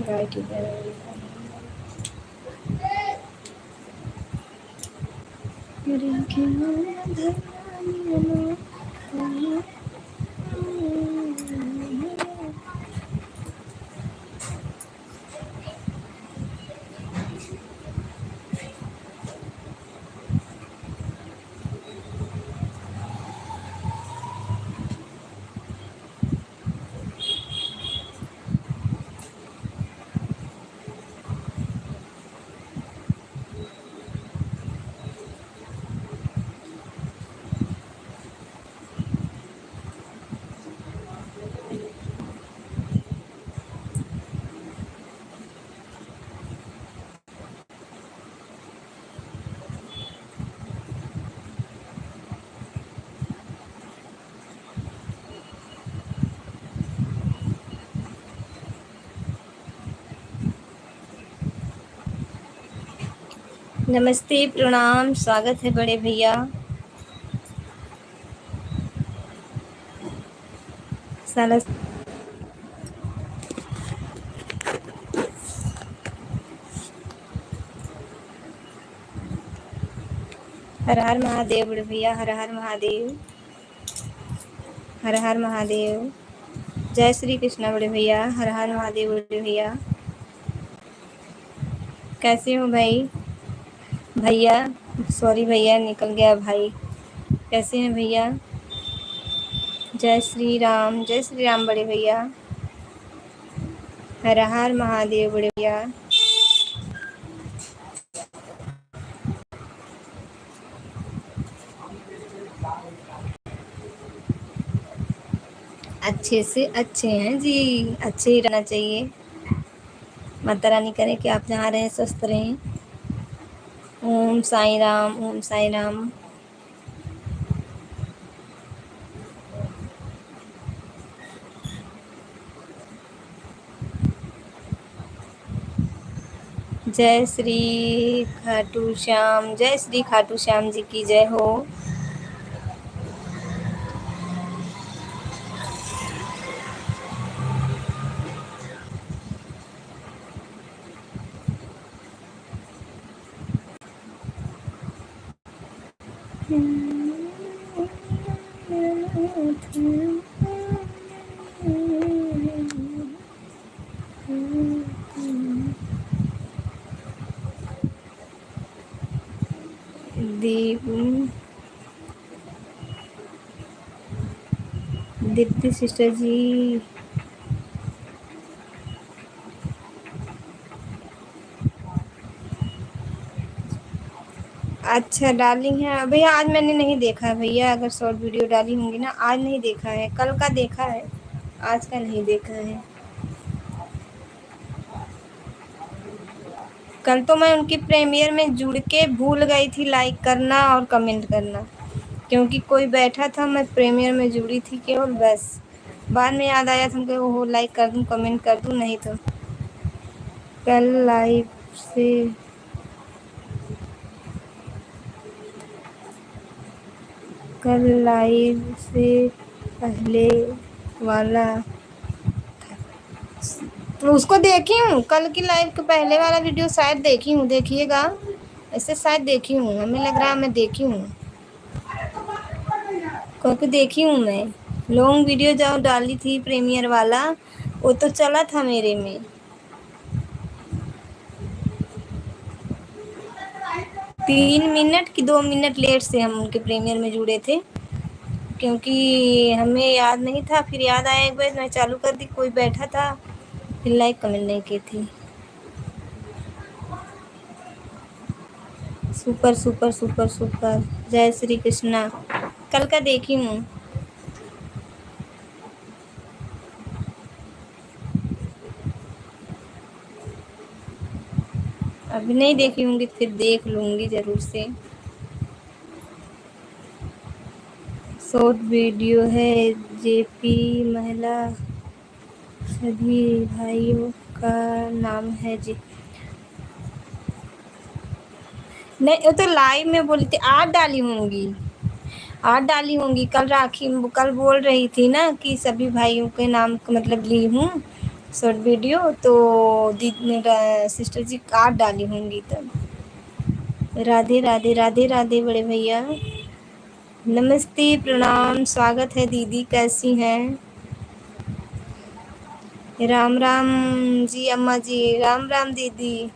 गाय की तरह नमस्ते, प्रणाम, स्वागत है बड़े भैया। साला हर हर महादेव बड़े भैया, हर हर महादेव, हर हर महादेव। जय श्री कृष्णा बड़े भैया, हर हर महादेव बड़े भैया। कैसे हो भाई? भैया सॉरी भैया, निकल गया भाई। कैसे हैं भैया? जय श्री राम बड़े भैया, हर हर महादेव बड़े भैया। अच्छे से अच्छे हैं जी, अच्छे ही रहना चाहिए। माता रानी करे कि आप जहाँ रहें स्वस्थ रहें। ओम साईं राम, ओम साईं राम। जय श्री खाटू श्याम, जय श्री खाटू श्याम जी की जय हो। दीप्ति सिस्टर जी, अच्छा डार्लिंग है भैया। आज मैंने नहीं देखा है भैया, अगर शॉर्ट वीडियो डाली होंगी ना, आज नहीं देखा है, कल का देखा है, आज का नहीं देखा है। कल तो मैं उनकी प्रीमियर में जुड़ के भूल गई थी लाइक करना और कमेंट करना, क्योंकि कोई बैठा था, मैं प्रीमियर में जुड़ी थी केवल, बस बाद में याद आया था कि वो लाइक कर दूं, कमेंट कर दूं, नहीं तो कल लाइव से पहले वाला तो उसको देखी हूँ, कल की लाइव के पहले वाला वीडियो शायद देखी हूँ, देखिएगा, ऐसे शायद देखी हूँ, हमें लग रहा है मैं देखी हूँ, क्योंकि देखी हूँ मैं लॉन्ग वीडियो जो डाली थी प्रीमियर वाला, वो तो चला था मेरे में। तीन मिनट की 2 मिनट लेट से हम उनके प्रीमियर में जुड़े थे, क्योंकि हमें याद नहीं था, फिर याद आया एक बार, मैं चालू कर दी, कोई बैठा था, फिर लाइक कमेंट नहीं की थी। सुपर सुपर सुपर सुपर, जय श्री कृष्णा। कल का देखी हूँ। अभी नहीं देखी होंगी, फिर देख लूँगी ज़रूर से। शॉर्ट वीडियो है, जेपी महिला सभी भाइयों का नाम है जी। नहीं, वो तो लाइव में बोली थी, आज डाली होंगी, आज डाली होंगी। कल राखी कल बोल रही थी ना कि सभी भाइयों के नाम का मतलब ली हूँ, शॉर्ट वीडियो तो दीदी सिस्टर जी काट डाली होंगी तब। राधे राधे राधे राधे बड़े भैया। नमस्ते प्रणाम स्वागत है दीदी, कैसी हैं? राम राम जी अम्मा जी, राम राम दीदी।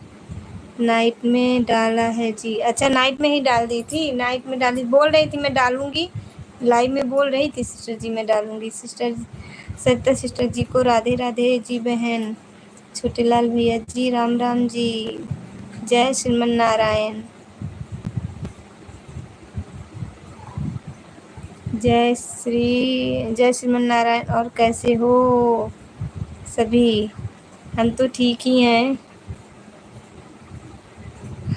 नाइट में डाला है जी, अच्छा नाइट में ही डाल दी थी, नाइट में डाली, बोल रही थी मैं डालूंगी, लाइव में बोल रही थी सिस्टर जी मैं डालूंगी। सिस्टर सरिता सिस्टर जी को राधे राधे जी बहन। छोटे लाल भैया जी राम राम जी। जय श्रीमन नारायण। जय श्रीमन नारायण। और कैसे हो सभी? हम तो ठीक ही हैं।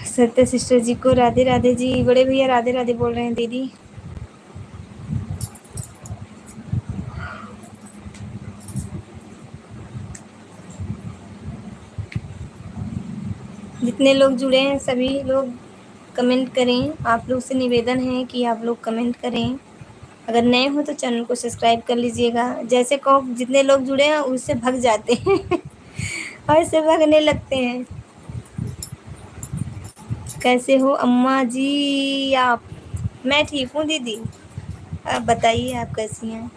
सत्य सिस्टर जी को राधे राधे जी, बड़े भैया राधे राधे बोल रहे हैं दीदी। जितने लोग जुड़े हैं सभी लोग कमेंट करें। आप लोग से निवेदन है कि आप लोग कमेंट करें। अगर नए हो तो चैनल को सब्सक्राइब कर लीजिएगा। जैसे कहो जितने लोग जुड़े हैं उससे भग जाते हैं और से भगने लगते हैं। कैसे हो अम्मा जी आप? मैं ठीक हूँ दीदी, आप बताइए आप कैसी हैं?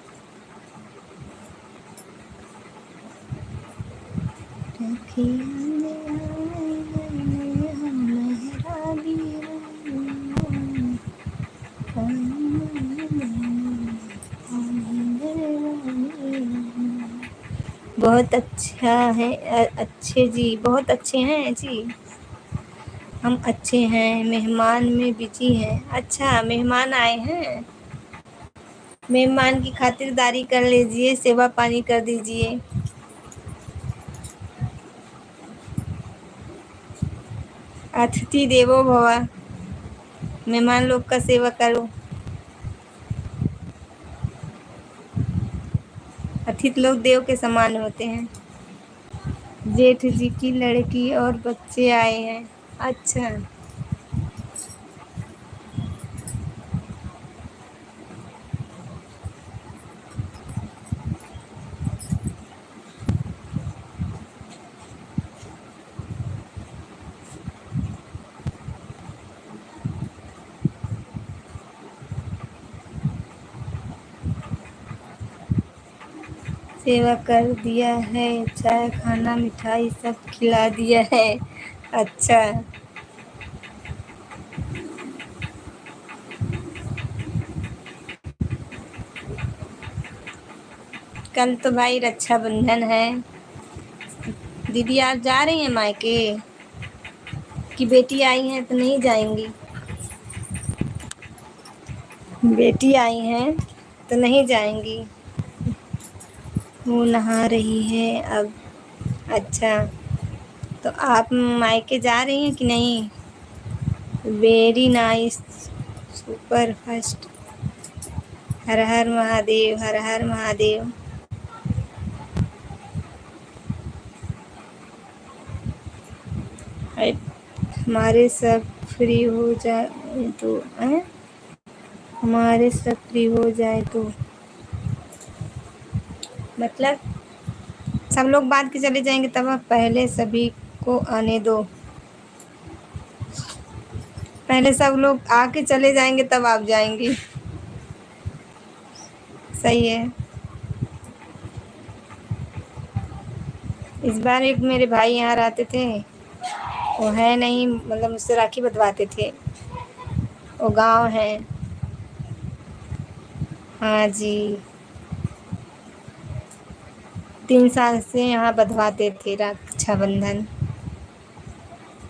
बहुत अच्छा है। अच्छे जी, बहुत अच्छे हैं जी। हम अच्छे हैं, मेहमान में बिजी हैं। अच्छा मेहमान आए हैं, मेहमान की खातिरदारी कर लीजिए, सेवा पानी कर दीजिए। अतिथि देवो भव, मेहमान लोग का सेवा करो। अतिथि लोग देव के समान होते हैं। जेठ जी की लड़की और बच्चे आए हैं। अच्छा सेवा कर दिया है, चाय खाना मिठाई सब खिला दिया है। अच्छा कल तो भाई रक्षाबंधन है। दीदी आप जा रही हैं मायके कि बेटी आई हैं तो नहीं जाएंगी? बेटी आई हैं तो नहीं जाएंगी। वो नहा रही है अब। अच्छा तो आप मायके जा रही हैं कि नहीं? Very nice, super fast. हर हर महादेव, हर हर महादेव। हमारे सब फ्री हो जाए तो हमारे सब फ्री हो जाए तो मतलब सब लोग बाद के चले जाएंगे तब आप पहले सभी को आने दो। पहले सब लोग आके चले जाएंगे तब आप जाएंगी। सही है। इस बार एक मेरे भाई यहाँ रहते थे, वो है नहीं, मतलब मुझसे राखी बंधवाते थे। वो गांव है। हाँ जी, 3 साल से यहाँ बंधवाते थे रक्षाबंधन।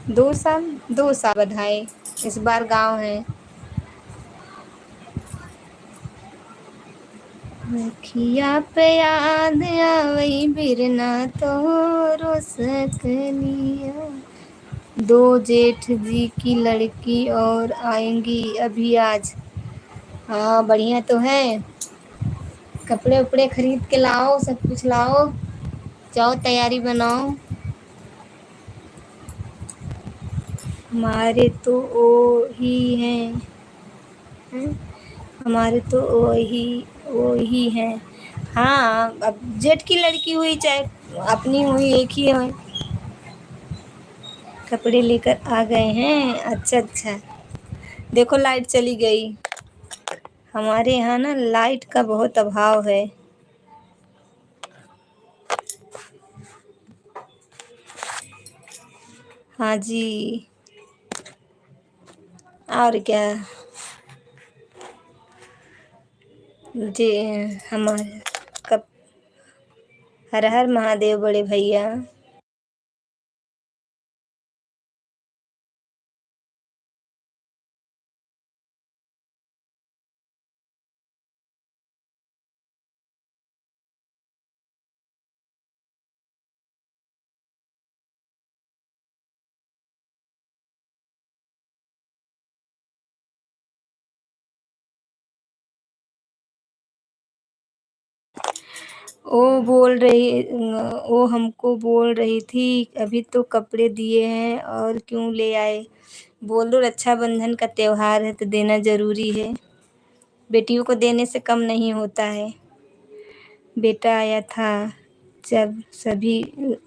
2 साल, 2 साल बधाई। इस बार गांव है। रखिया पे याद आवई बिरना तो सकलिया। 2 जेठ जी की लड़की और आएंगी अभी आज। हाँ बढ़िया तो है। कपड़े उपड़े खरीद के लाओ, सब कुछ लाओ, जाओ तैयारी बनाओ। हमारे तो वो ही हैं, हमारे तो वही वही हैं। हाँ अब जेठ की लड़की हुई चाहे अपनी हुई एक ही है। कपड़े लेकर आ गए हैं, अच्छा अच्छा। देखो लाइट चली गई। हमारे यहाँ ना लाइट का बहुत अभाव है। हाँ जी। और क्या। जी। हमारे कब। हर हर महादेव बड़े भैया। वो हमको बोल रही थी अभी तो कपड़े दिए हैं और क्यों ले आए। बोल दो रक्षाबंधन का त्योहार है तो देना ज़रूरी है। बेटियों को देने से कम नहीं होता है। बेटा आया था जब सभी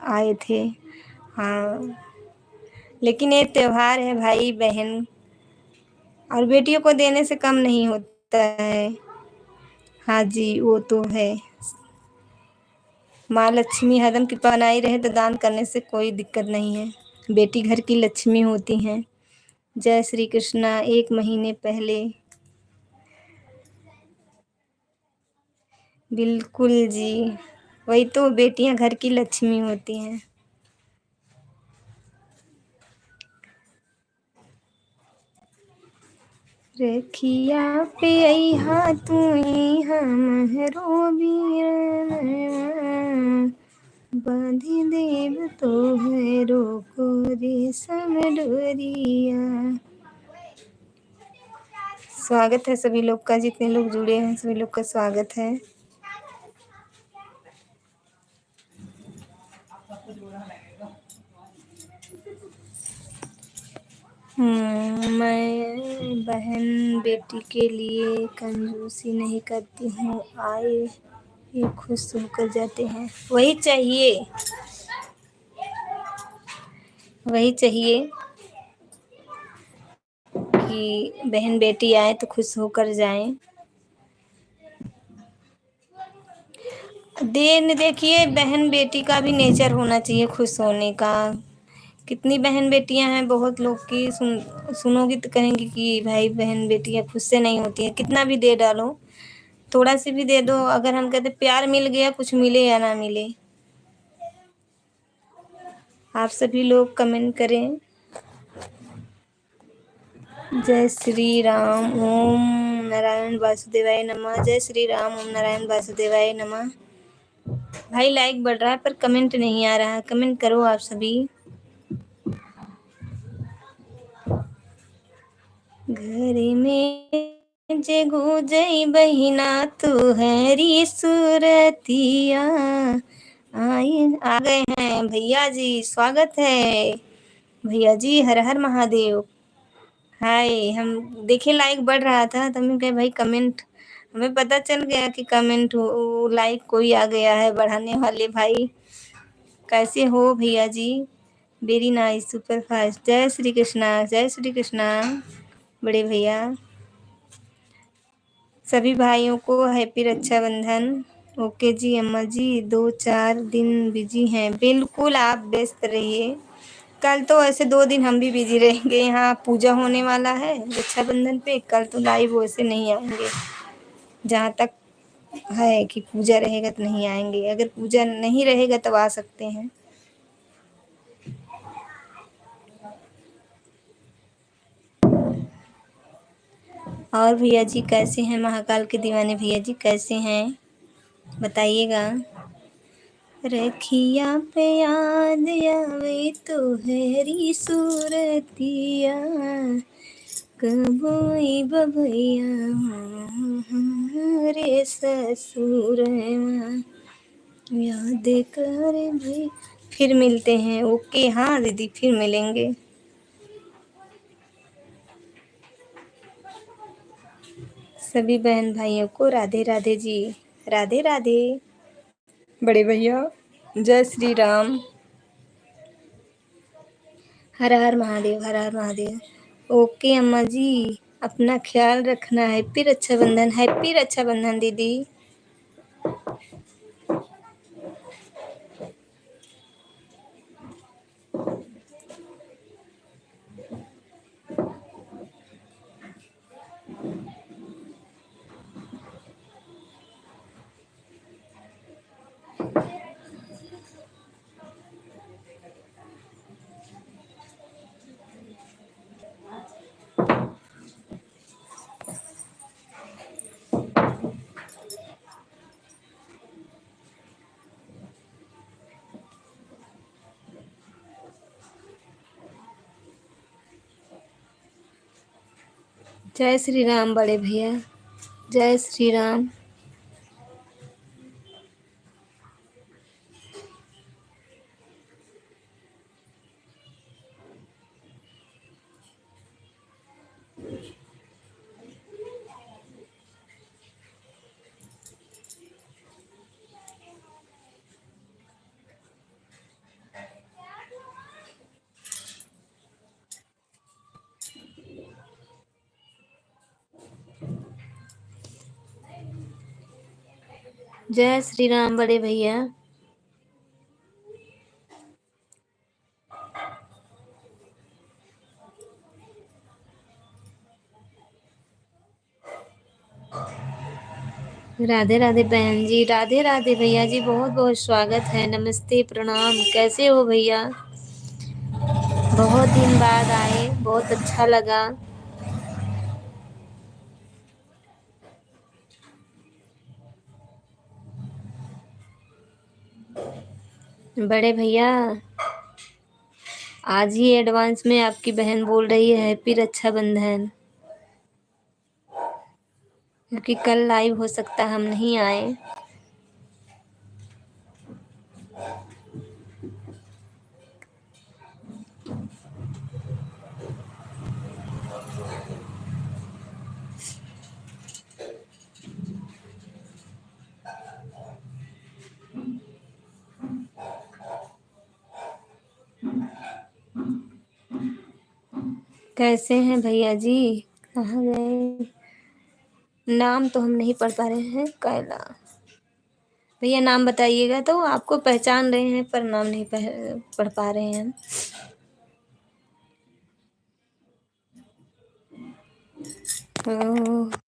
आए थे। हाँ। लेकिन ये त्योहार है भाई बहन, और बेटियों को देने से कम नहीं होता है। हाँ जी वो तो है। माँ लक्ष्मी हरदम कृपा बनाई रहे तो दान करने से कोई दिक्कत नहीं है। बेटी घर की लक्ष्मी होती हैं। जय श्री कृष्णा। 1 महीने पहले। बिल्कुल जी। वही तो, बेटियां घर की लक्ष्मी होती हैं। रखिया पे अइहा तुई हमरो बीरनवा, बांधि देव तोहरो को रेशम डोरिया। स्वागत है सभी लोग का, जितने लोग जुड़े हैं सभी लोग का स्वागत है। मैं बहन बेटी के लिए कंजूसी नहीं करती हूँ, आए ये खुश होकर जाते हैं। वही चाहिए, वही चाहिए कि बहन बेटी आए तो खुश होकर जाएं। देखिए बहन बेटी का भी नेचर होना चाहिए खुश होने का। कितनी बहन बेटियां हैं, बहुत लोग की सुनोगी तो कहेंगी कि भाई बहन बेटियां खुद से नहीं होती हैं। कितना भी दे डालो, थोड़ा सी भी दे दो, अगर हम कहते प्यार मिल गया, कुछ मिले या ना मिले। आप सभी लोग कमेंट करें। जय श्री राम ओम नारायण वासुदेवाय नमः। जय श्री राम ओम नारायण वासुदेवाय नमः। भाई लाइक बढ़ रहा है पर कमेंट नहीं आ रहा है, कमेंट करो आप सभी। घर में जगो जय बहिना तुहरी सूरतिया। आए आ गए हैं भैया जी, स्वागत है। भैया जी हर हर महादेव। हाय। हम देखे लाइक बढ़ रहा था तो हमें कहे भाई कमेंट, हमें पता चल गया कि कमेंट हो लाइक कोई आ गया है बढ़ाने वाले भाई। कैसे हो भैया जी। Very nice super fast. जय श्री कृष्णा, जय श्री कृष्णा बड़े भैया। सभी भाइयों को हैप्पी रक्षाबंधन। ओके जी अम्मा जी, 2-4 दिन बिजी हैं। बिल्कुल आप व्यस्त रहिए। कल तो ऐसे 2 दिन हम भी बिजी रहेंगे, यहाँ पूजा होने वाला है रक्षाबंधन पे। कल तो लाइव वैसे नहीं आएंगे, जहाँ तक है कि पूजा रहेगा तो नहीं आएंगे। अगर पूजा नहीं रहेगा तब आ सकते हैं। और भैया जी कैसे हैं, महाकाल के दीवाने भैया जी कैसे हैं बताइएगा। रखिया पे याद आवे तोहरी सूरतिया, कबोई बबैया रे ससुरवा, याद कर भी। फिर मिलते हैं। ओके हाँ दीदी फिर मिलेंगे। सभी बहन भाइयों को राधे राधे जी। राधे राधे बड़े भैया। जय श्री राम। हर हर महादेव, हर हर महादेव। ओके अम्मा जी, अपना ख्याल रखना। हैप्पी रक्षाबंधन, हैप्पी रक्षाबंधन दीदी। जय श्री राम बड़े भैया, जय श्री राम। जय श्री राम बड़े भैया। राधे राधे बहन जी, राधे राधे भैया जी, बहुत बहुत स्वागत है। नमस्ते, प्रणाम, कैसे हो भैया? बहुत दिन बाद आए, बहुत अच्छा लगा। बड़े भैया, आज ही एडवांस में आपकी बहन बोल रही है हैप्पी रक्षाबंधन, क्योंकि कल लाइव हो सकता हम नहीं आए। कैसे हैं भैया जी? कहाँ गए? नाम तो हम नहीं पढ़ पा रहे हैं। कैला भैया नाम बताइएगा, तो आपको पहचान रहे हैं पर नाम नहीं पढ़ पा रहे हैं। ओह,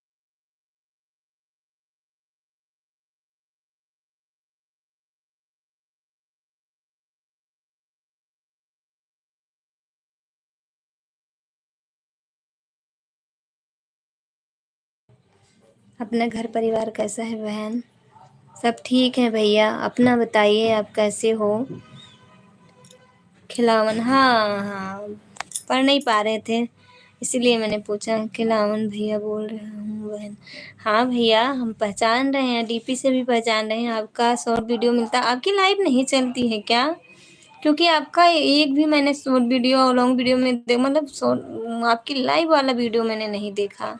अपना घर परिवार कैसा है बहन? सब ठीक है भैया, अपना बताइए, आप कैसे हो? खिलावन, हाँ हाँ, पढ़ नहीं पा रहे थे, इसीलिए मैंने पूछा। खिलावन भैया बोल रहा हूँ बहन। हाँ भैया, हम पहचान रहे हैं, डीपी से भी पहचान रहे हैं। आपका शॉर्ट वीडियो मिलता है, आपकी लाइव नहीं चलती है क्या? क्योंकि आपका एक भी मैंने शॉर्ट वीडियो और लॉन्ग वीडियो में मतलब आपकी लाइव वाला वीडियो मैंने नहीं देखा।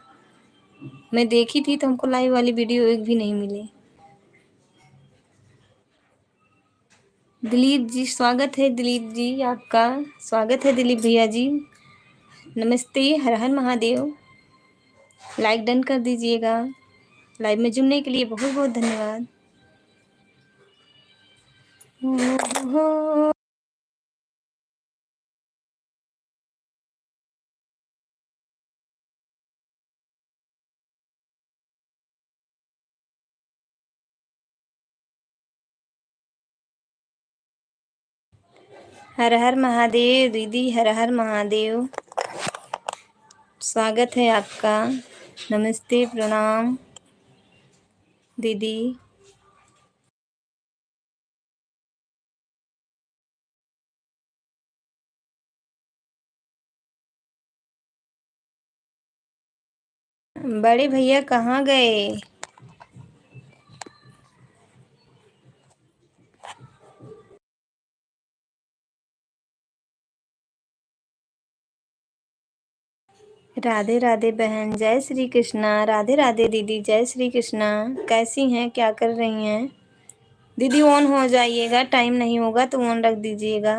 मैं देखी थी तो हमको लाइव वाली वीडियो एक भी नहीं मिली। दिलीप जी, स्वागत है दिलीप जी आपका। स्वागत है दिलीप भैया जी। नमस्ते, हर हर महादेव। लाइक डन कर दीजिएगा। लाइव में जुड़ने के लिए बहुत बहुत धन्यवाद। हर हर महादेव दीदी, हर हर महादेव। स्वागत है आपका। नमस्ते, प्रणाम दीदी। बड़े भैया कहाँ गए? राधे राधे बहन, जय श्री कृष्णा। राधे राधे दीदी, जय श्री कृष्णा। कैसी हैं, क्या कर रही हैं? दीदी ऑन हो जाइएगा, टाइम नहीं होगा तो ऑन रख दीजिएगा।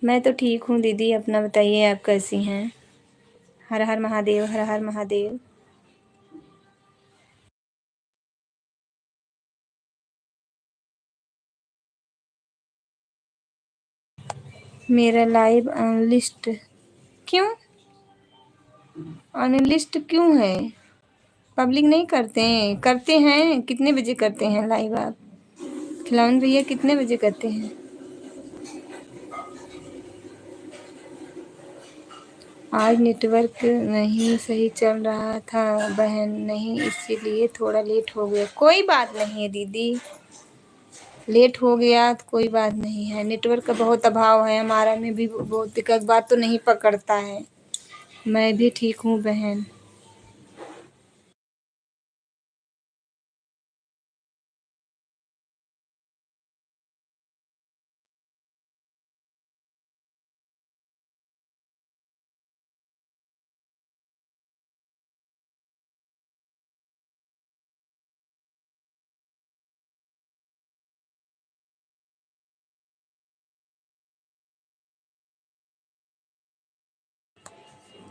मैं तो ठीक हूँ दीदी, अपना बताइए आप कैसी हैं? हर हर महादेव, हर हर महादेव। मेरा लाइव अनलिस्ट क्यों? अनलिस्ट क्यों है? पब्लिक नहीं करते हैं? करते हैं, कितने बजे करते हैं लाइव आप? खिलावन भैया कितने बजे करते हैं? आज नेटवर्क नहीं सही चल रहा था बहन, नहीं इसीलिए थोड़ा लेट हो गया। कोई बात नहीं है दीदी, लेट हो गया तो कोई बात नहीं है। नेटवर्क का बहुत अभाव है, हमारा में भी बहुत दिक्कत, बात तो नहीं पकड़ता है। मैं भी ठीक हूँ बहन।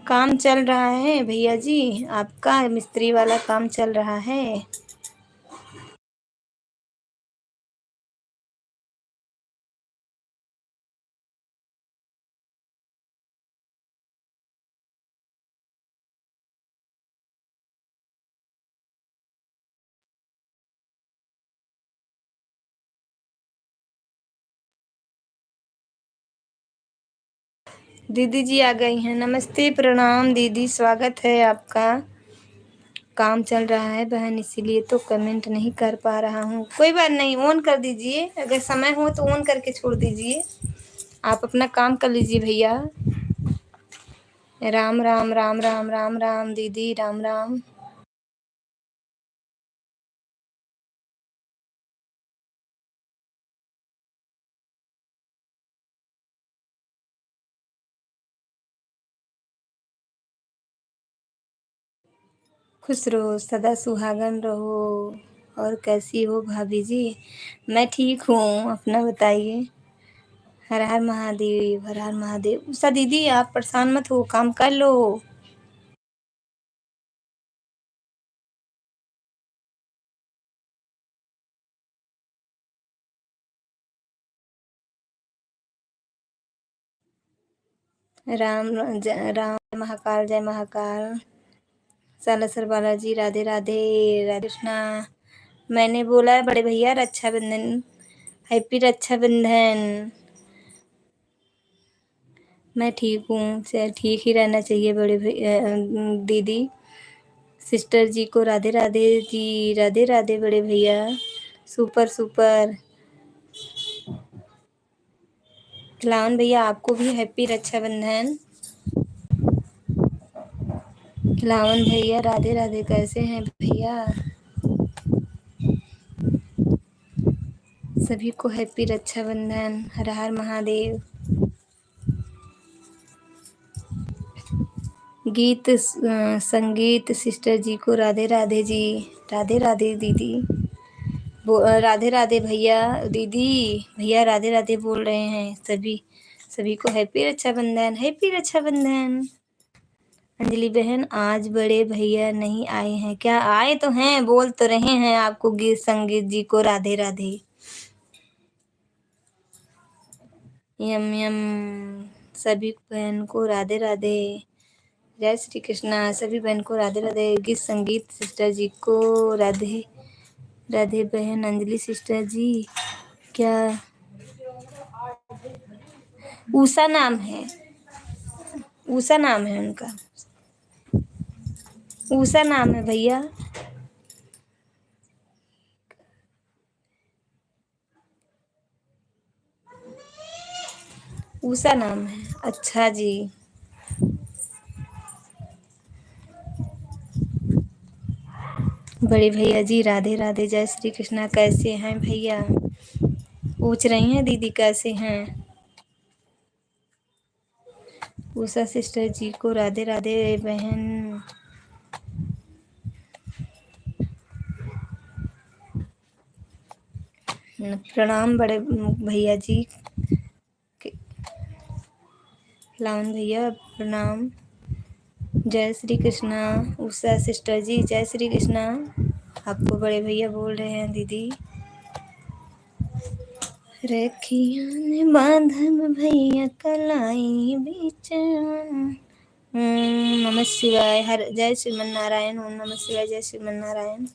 काम चल रहा है भैया जी, आपका मिस्त्री वाला काम चल रहा है। दीदी जी आ गई हैं। नमस्ते, प्रणाम दीदी, स्वागत है आपका। काम चल रहा है बहन, इसीलिए तो कमेंट नहीं कर पा रहा हूँ। कोई बात नहीं, ऑन कर दीजिए, अगर समय हो तो ऑन करके छोड़ दीजिए। आप अपना काम कर लीजिए भैया। राम राम राम राम राम राम दीदी, राम राम। खुश रहो, सदा सुहागन रहो। और कैसी हो भाभी जी? मैं ठीक हूँ, अपना बताइए। हर हर महादेव, हर हर महादेव। उषा दीदी आप परेशान मत हो, काम कर लो। राम राम, महाकाल, जय महाकाल। सालासर बालाजी, राधे राधे, राधे कृष्णा। मैंने बोला है बड़े भैया रक्षाबंधन, हैप्पी रक्षाबंधन। मैं ठीक हूँ, चल ठीक ही रहना चाहिए बड़े भैया, दीदी। सिस्टर जी को राधे राधे जी, राधे राधे बड़े भैया। Super super. खिलावन भैया आपको भी हैप्पी रक्षाबंधन। खिलावन भैया राधे राधे, कैसे हैं भैया? सभी को हैप्पी रक्षाबंधन, हर हर महादेव। संगीत सिस्टर जी को राधे राधे जी, राधे राधे दीदी। राधे राधे भैया, दीदी भैया राधे राधे बोल रहे हैं सभी। सभी को हैप्पी रक्षाबंधन, हैप्पी रक्षाबंधन। अंजलि बहन आज बड़े भैया नहीं आए हैं क्या? आए तो हैं, बोल तो रहे हैं आपको, गीत संगीत जी को राधे राधे। यम यम। सभी बहन को राधे राधे, जय श्री कृष्णा। सभी बहन को राधे राधे। गीत संगीत सिस्टर जी को राधे राधे। बहन अंजलि सिस्टर जी क्या? उषा नाम है, उषा नाम है उनका, उषा नाम है भैया। उषा नाम है, अच्छा जी। बड़े भैया जी राधे राधे, जय श्री कृष्णा। कैसे हैं भैया? पूछ रही हैं दीदी कैसे हैं? उषा सिस्टर जी को राधे राधे बहन। प्रणाम बड़े भैया जी। लावन भैया प्रणाम। जय श्री कृष्णा। उषा सिस्टर जी जय श्री कृष्णा। आपको बड़े भैया बोल रहे हैं दीदी। रखिया ने बांधब भैया कलाई बीच। नमः शिवाय। हर जय श्रीमन नारायण। ओम नमः शिवाय। जय श्रीमन नारायण।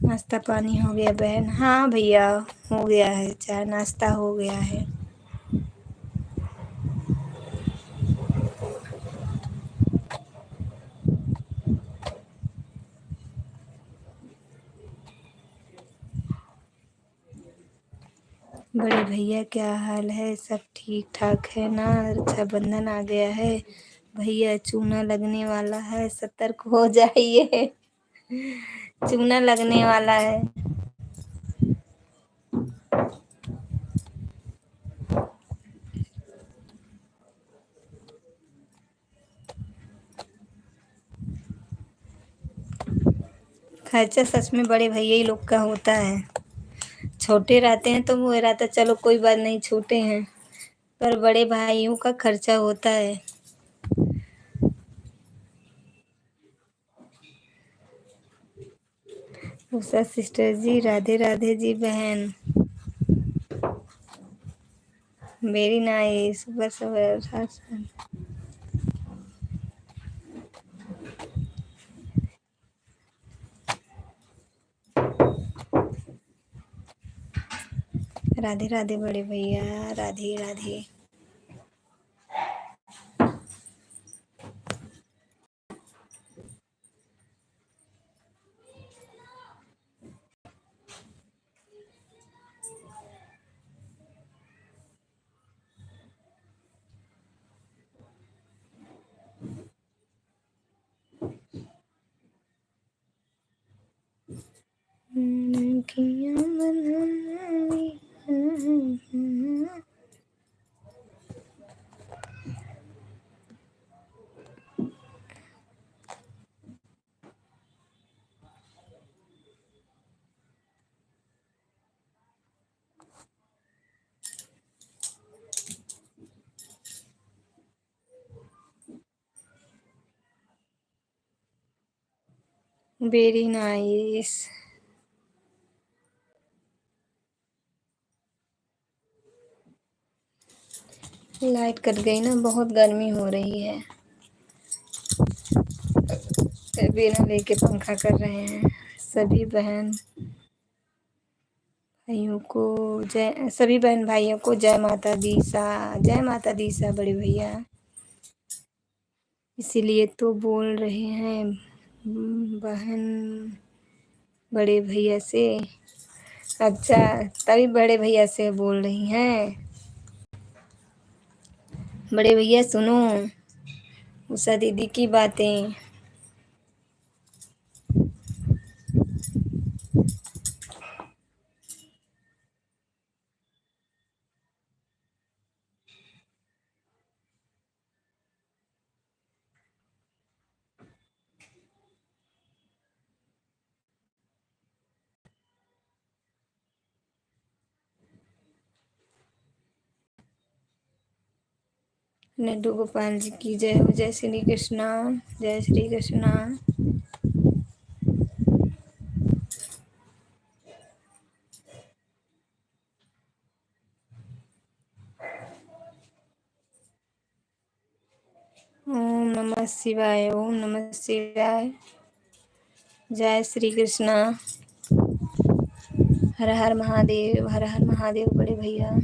नाश्ता पानी हो गया बहन? हाँ भैया हो गया है, चाय नाश्ता हो गया है। बड़े भैया क्या हाल है? सब ठीक ठाक है ना? रक्षाबंधन आ गया है भैया, चूना लगने वाला है, सतर्क हो जाइए। चूना लगने वाला है। खर्चा सच में बड़े भैया ही लोग का होता है। छोटे रहते हैं तो वो रहता चलो कोई बात नहीं, छोटे हैं, पर बड़े भाइयों का खर्चा होता है। उषा सिस्टर जी राधे राधे जी बहन। Very nice. सुबह सुबह राधे राधे बड़े भैया। Radhe Radhe. Very nice. Light cut गई ना, बहुत गर्मी हो रही है। बिना लेके पंखा कर रहे हैं। सभी बहन भाइयों को जय, सभी बहन भाइयों को जय माता दी सा। जय माता दी सा बड़े भैया। इसीलिए तो बोल रहे हैं बहन बड़े भैया से। अच्छा, तभी बड़े भैया से बोल रही हैं। बड़े भैया सुनो उषा दीदी की बातें। लड्डू गोपाल जी की जय हो। जय श्री कृष्णा। जय श्री कृष्णा। ओम नमः शिवाय। ओम नमः शिवाय। जय श्री कृष्णा। हर हर महादेव। हर हर महादेव बड़े भैया।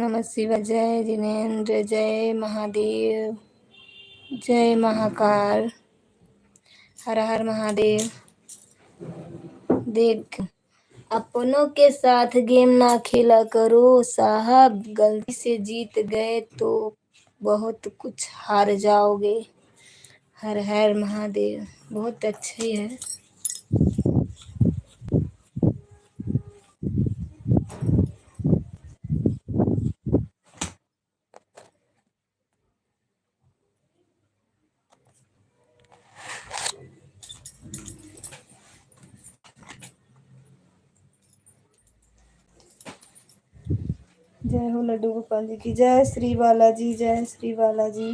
नमः शिवाय। जय जिनेन्द्र, जय महादेव, जय महाकाल, हर हर महादेव। देख, अपनों के साथ गेम ना खेला करो साहब, गलती से जीत गए तो बहुत कुछ हार जाओगे। हर हर महादेव। बहुत अच्छी है। जय हो लड्डू गोपाल जी की। जय श्री बालाजी, जय श्री बालाजी।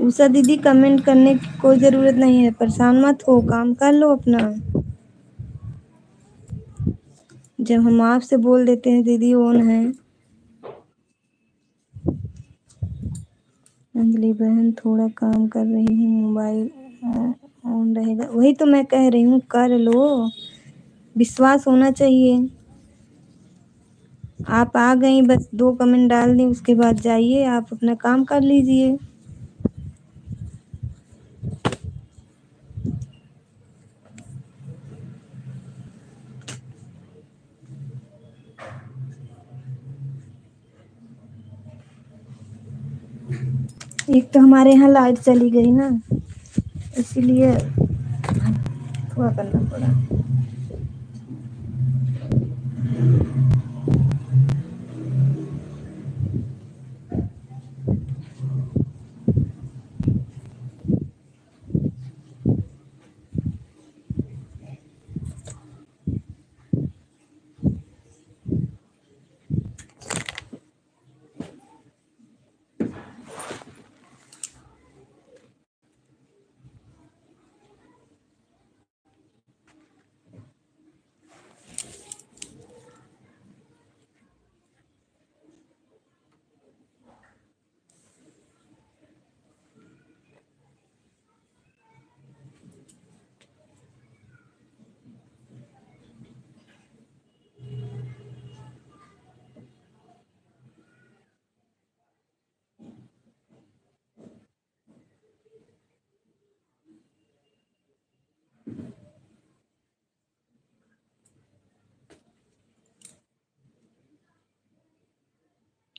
उषा दीदी, कमेंट करने की कोई ज़रूरत नहीं है, परेशान मत हो, काम कर लो अपना। जब हम आपसे बोल देते हैं दीदी ऑन है। अंजलि बहन, थोड़ा काम कर रही हूँ, मोबाइल ऑन रहेगा। वही तो मैं कह रही हूँ, कर लो, विश्वास होना चाहिए। आप आ गई, बस 2 कमेंट डाल दें, उसके बाद जाइए आप अपना काम कर लीजिए। एक तो हमारे यहाँ लाइट चली गई ना, इसीलिए थोड़ा करना पड़ा।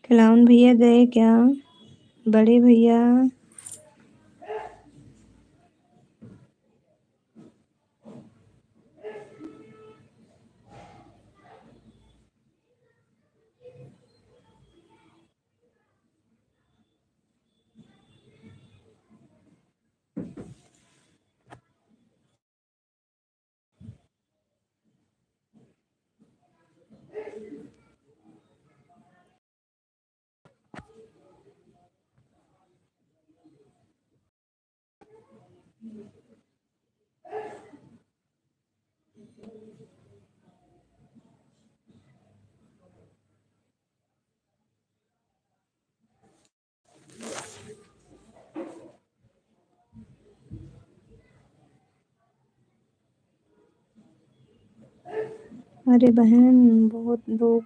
क्लाउन भैया गए क्या? बड़े भैया? अरे बहन, बहुत लोग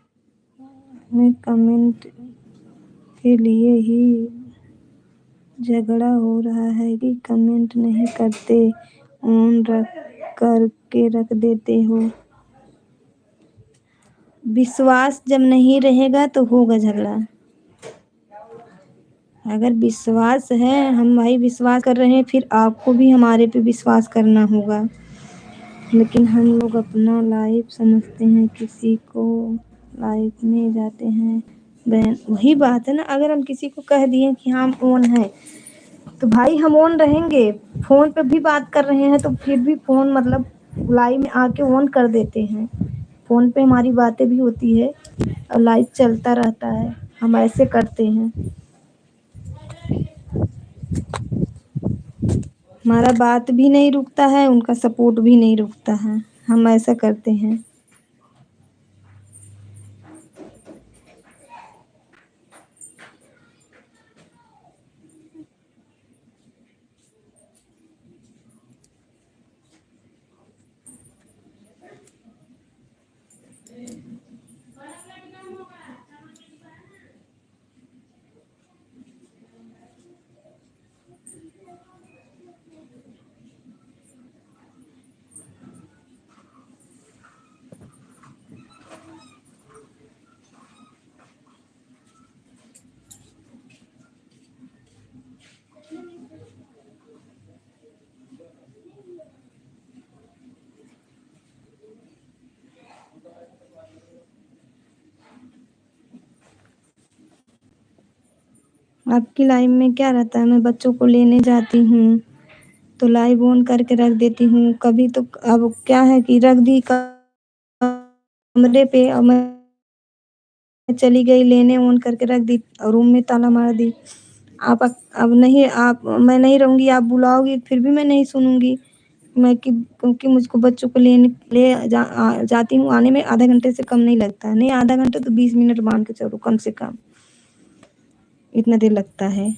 में कमेंट के लिए ही झगड़ा हो रहा है कि कमेंट नहीं करते, ऑन करके रख देते हो। विश्वास जब नहीं रहेगा तो होगा झगड़ा। अगर विश्वास है, हम भाई विश्वास कर रहे हैं, फिर आपको भी हमारे पे विश्वास करना होगा। लेकिन हम लोग अपना लाइफ समझते हैं, किसी को लाइफ में जाते हैं। बहन, वही बात है ना, अगर हम किसी को कह दिए कि हम ऑन है, तो भाई हम ऑन रहेंगे। फ़ोन पे भी बात कर रहे हैं तो फिर भी फ़ोन मतलब लाइव में आके ऑन कर देते हैं। फ़ोन पे हमारी बातें भी होती है और लाइव चलता रहता है, हम ऐसे करते हैं। हमारा बात भी नहीं रुकता है, उनका सपोर्ट भी नहीं रुकता है, हम ऐसा करते हैं। आपकी लाइव में क्या रहता है, मैं बच्चों को लेने जाती हूँ, तो लाइव ऑन करके रख देती हूँ। कभी तो अब क्या है कि रख दी कमरे पे और मैं चली गई लेने, ऑन करके रख दी और रूम में ताला मार दी। आप अब नहीं, आप मैं नहीं रहूँगी, आप बुलाओगी फिर भी मैं नहीं सुनूँगी। मैं कि क्योंकि मुझको बच्चों को जाती हूँ, आने में आधे घंटे से कम नहीं लगता है। नहीं आधा घंटा तो 20 मिनट मान के चलो कम से कम, इतना देर लगता है।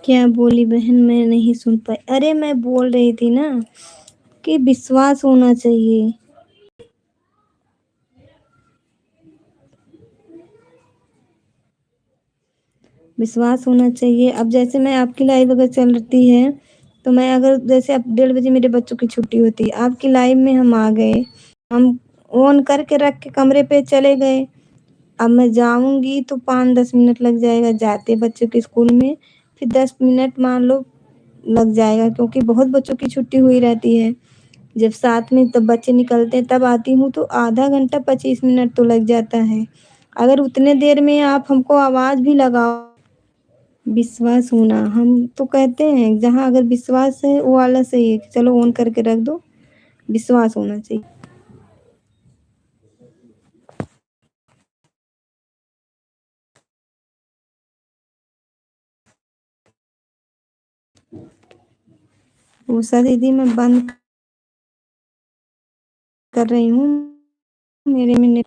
क्या बोली बहन, मैं नहीं सुन पाई। अरे मैं बोल रही थी ना कि विश्वास होना चाहिए। विश्वास होना चाहिए। अब जैसे मैं आपकी लाइव अगर चलती है, तो मैं अगर जैसे अब 1:30 बजे मेरे बच्चों की छुट्टी होती है, आपकी लाइव में हम आ गए, हम ऑन करके रख के कमरे पे चले गए। अब मैं जाऊँगी तो 5-10 मिनट लग जाएगा जाते बच्चों के स्कूल में, फिर 10 मिनट मान लो लग जाएगा क्योंकि बहुत बच्चों की छुट्टी हुई रहती है। जब साथ में तब बच्चे निकलते हैं तब आती हूँ तो आधा घंटा 25 मिनट तो लग जाता है। अगर उतने देर में आप हमको आवाज़ भी लगाओ, विश्वास होना, हम तो कहते हैं जहाँ अगर विश्वास है वो वाला सही है कि चलो ऑन करके रख दो, विश्वास होना चाहिए। उषा दीदी मैं बंद कर रही हूँ, मेरे में नेट